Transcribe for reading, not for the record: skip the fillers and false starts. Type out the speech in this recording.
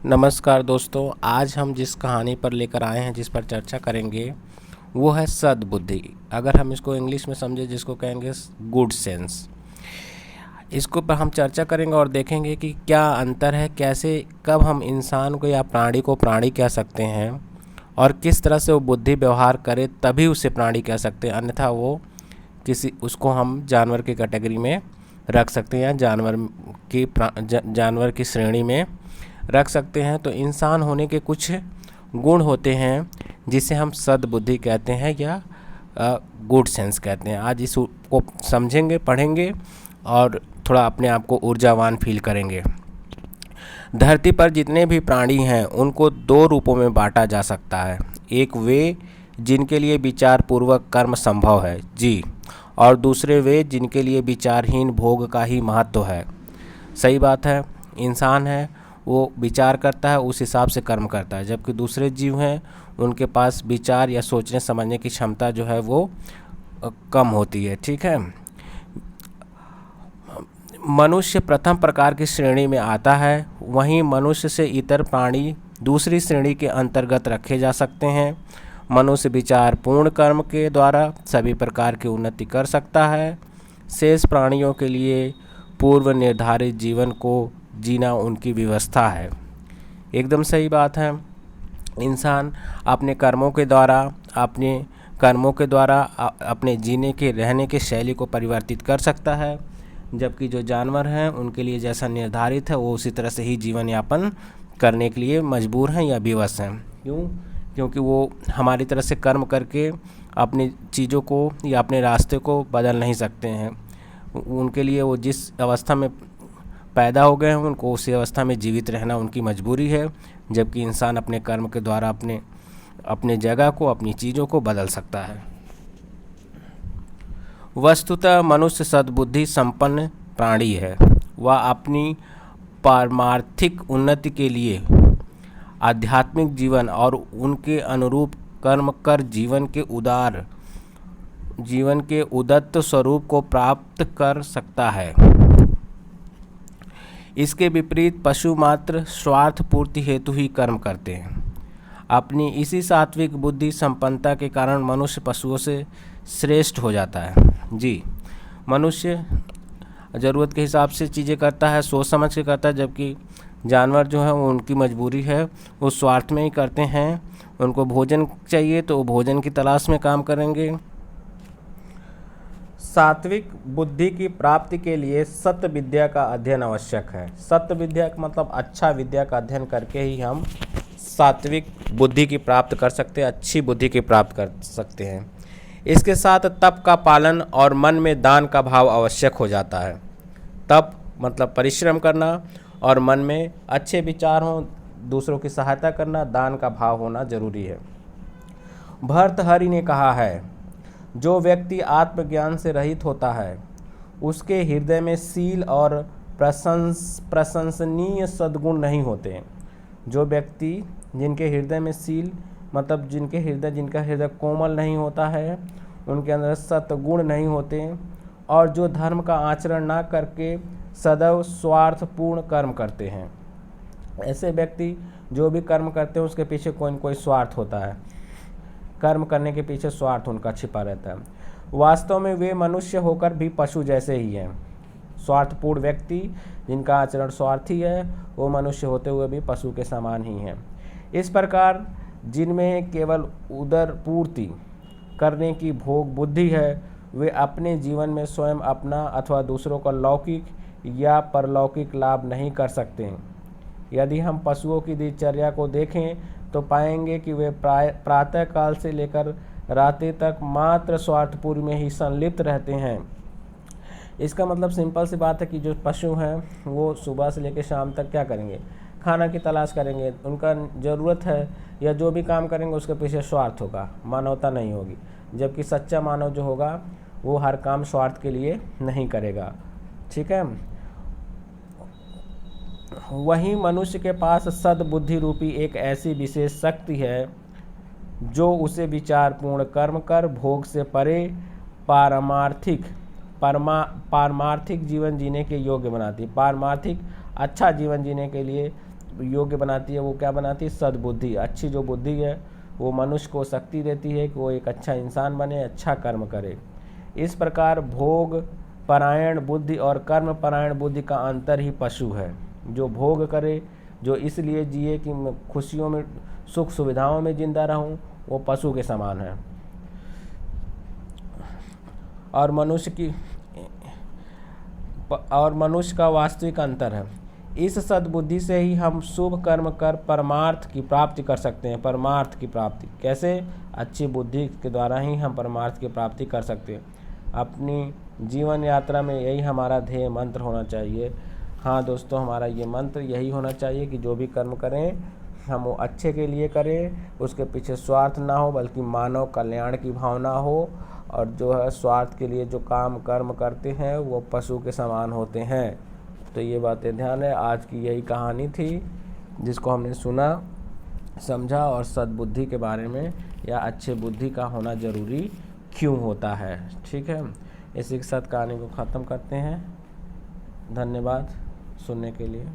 नमस्कार दोस्तों, आज हम जिस कहानी पर लेकर आए हैं, जिस पर चर्चा करेंगे, वो है सद्बुद्धि। अगर हम इसको इंग्लिश में समझे, जिसको कहेंगे गुड सेंस। इसको पर हम चर्चा करेंगे और देखेंगे कि क्या अंतर है, कैसे कब हम इंसान को या प्राणी को प्राणी कह सकते हैं और किस तरह से वो बुद्धि व्यवहार करे तभी उसे प्राणी कह सकते हैं, अन्यथा वो उसको हम जानवर की कैटेगरी में रख सकते हैं या जानवर की श्रेणी में रख सकते हैं। तो इंसान होने के कुछ गुण होते हैं जिसे हम सद्बुद्धि कहते हैं या गुड सेंस कहते हैं। आज इसको समझेंगे, पढ़ेंगे और थोड़ा अपने आप को ऊर्जावान फील करेंगे। धरती पर जितने भी प्राणी हैं उनको दो रूपों में बांटा जा सकता है। एक वे जिनके लिए विचार पूर्वक कर्म संभव है जी, और दूसरे वे जिनके लिए विचारहीन भोग का ही महत्व है। सही बात है, इंसान है वो विचार करता है, उस हिसाब से कर्म करता है, जबकि दूसरे जीव हैं उनके पास विचार या सोचने समझने की क्षमता जो है वो कम होती है। ठीक है, मनुष्य प्रथम प्रकार की श्रेणी में आता है, वहीं मनुष्य से इतर प्राणी दूसरी श्रेणी के अंतर्गत रखे जा सकते हैं। मनुष्य विचार पूर्ण कर्म के द्वारा सभी प्रकार की उन्नति कर सकता है। शेष प्राणियों के लिए पूर्व निर्धारित जीवन को जीना उनकी व्यवस्था है। एकदम सही बात है। इंसान अपने कर्मों के द्वारा अपने जीने के रहने के शैली को परिवर्तित कर सकता है, जबकि जो जानवर हैं उनके लिए जैसा निर्धारित है वो उसी तरह से ही जीवन यापन करने के लिए मजबूर हैं या विवश हैं। क्योंकि वो हमारी तरह से कर्म करके अपनी चीज़ों को या अपने रास्ते को बदल नहीं सकते हैं। उनके लिए वो जिस अवस्था में पैदा हो गए हैं उनको उसी अवस्था में जीवित रहना उनकी मजबूरी है, जबकि इंसान अपने कर्म के द्वारा अपने जगह को, अपनी चीज़ों को बदल सकता है। वस्तुतः मनुष्य सद्बुद्धि संपन्न प्राणी है। वह अपनी पारमार्थिक उन्नति के लिए आध्यात्मिक जीवन और उनके अनुरूप कर्म कर जीवन के उदात्त स्वरूप को प्राप्त कर सकता है। इसके विपरीत पशु मात्र स्वार्थ पूर्ति हेतु ही कर्म करते हैं। अपनी इसी सात्विक बुद्धि संपन्नता के कारण मनुष्य पशुओं से श्रेष्ठ हो जाता है जी। मनुष्य ज़रूरत के हिसाब से चीज़ें करता है, सोच समझ के करता है, जबकि जानवर जो है वो उनकी मजबूरी है, वो स्वार्थ में ही करते हैं। उनको भोजन चाहिए तो वो भोजन की तलाश में काम करेंगे। सात्विक बुद्धि की प्राप्ति के लिए सत्य विद्या का अध्ययन आवश्यक है। सत्य विद्या का मतलब अच्छा विद्या का अध्ययन करके ही हम सात्विक बुद्धि की प्राप्त कर सकते हैं, अच्छी बुद्धि की प्राप्त कर सकते हैं। इसके साथ तप का पालन और मन में दान का भाव आवश्यक हो जाता है। तप मतलब परिश्रम करना और मन में अच्छे विचार हों, दूसरों की सहायता करना, दान का भाव होना जरूरी है। भर्तृहरि ने कहा है, जो व्यक्ति आत्मज्ञान से रहित होता है उसके हृदय में शील और प्रशंसनीय सद्गुण नहीं होते। जो व्यक्ति जिनके हृदय में शील मतलब जिनका हृदय कोमल नहीं होता है, उनके अंदर सत्गुण नहीं होते और जो धर्म का आचरण ना करके सदैव स्वार्थपूर्ण कर्म करते हैं। ऐसे व्यक्ति जो भी कर्म करते हैं उसके पीछे कोई न कोई स्वार्थ होता है। कर्म करने के पीछे स्वार्थ उनका छिपा रहता है। वास्तव में वे मनुष्य होकर भी पशु जैसे ही हैं। स्वार्थपूर्ण व्यक्ति जिनका आचरण स्वार्थी है वो मनुष्य होते हुए भी पशु के समान ही हैं। इस प्रकार जिनमें केवल उदर पूर्ति करने की भोग बुद्धि है, वे अपने जीवन में स्वयं अपना अथवा दूसरों का लौकिक या परलौकिक लाभ नहीं कर सकते। यदि हम पशुओं की दिनचर्या को देखें तो पाएंगे कि वे प्रातः काल से लेकर रात्रि तक मात्र स्वार्थपूर्ण में ही संलिप्त रहते हैं। इसका मतलब सिंपल सी बात है कि जो पशु हैं वो सुबह से लेकर शाम तक क्या करेंगे, खाना की तलाश करेंगे। उनका ज़रूरत है या जो भी काम करेंगे उसके पीछे स्वार्थ होगा, मानवता नहीं होगी। जबकि सच्चा मानव जो होगा वो हर काम स्वार्थ के लिए नहीं करेगा। ठीक है, वहीं मनुष्य के पास सद्बुद्धि रूपी एक ऐसी विशेष शक्ति है जो उसे विचारपूर्ण कर्म कर भोग से परे पारमार्थिक जीवन जीने के योग्य बनाती है। पारमार्थिक अच्छा जीवन जीने के लिए योग्य बनाती है वो क्या बनाती है? सद्बुद्धि। अच्छी जो बुद्धि है वो मनुष्य को शक्ति देती है कि वो एक अच्छा इंसान बने, अच्छा कर्म करे। इस प्रकार भोग परायण बुद्धि और कर्म परायण बुद्धि का अंतर ही पशु है। जो भोग करे, जो इसलिए जिए कि मैं खुशियों में, सुख सुविधाओं में जिंदा रहूं, वो पशु के समान है। और मनुष्य का वास्तविक अंतर है। इस सद्बुद्धि से ही हम शुभ कर्म कर परमार्थ की प्राप्ति कर सकते हैं। परमार्थ की प्राप्ति कैसे? अच्छी बुद्धि के द्वारा ही हम परमार्थ की प्राप्ति कर सकते हैं। अपनी जीवन यात्रा में यही हमारा ध्येय मंत्र होना चाहिए। हाँ दोस्तों, हमारा ये मंत्र यही होना चाहिए कि जो भी कर्म करें हम वो अच्छे के लिए करें, उसके पीछे स्वार्थ ना हो बल्कि मानव कल्याण की भावना हो। और जो है स्वार्थ के लिए जो काम कर्म करते हैं वो पशु के समान होते हैं। तो ये बातें ध्यान है। आज की यही कहानी थी जिसको हमने सुना, समझा और सद्बुद्धि के बारे में या अच्छे बुद्धि का होना ज़रूरी क्यों होता है। ठीक है, इसी के साथ कहानी को ख़त्म करते हैं। धन्यवाद सुनने के लिए।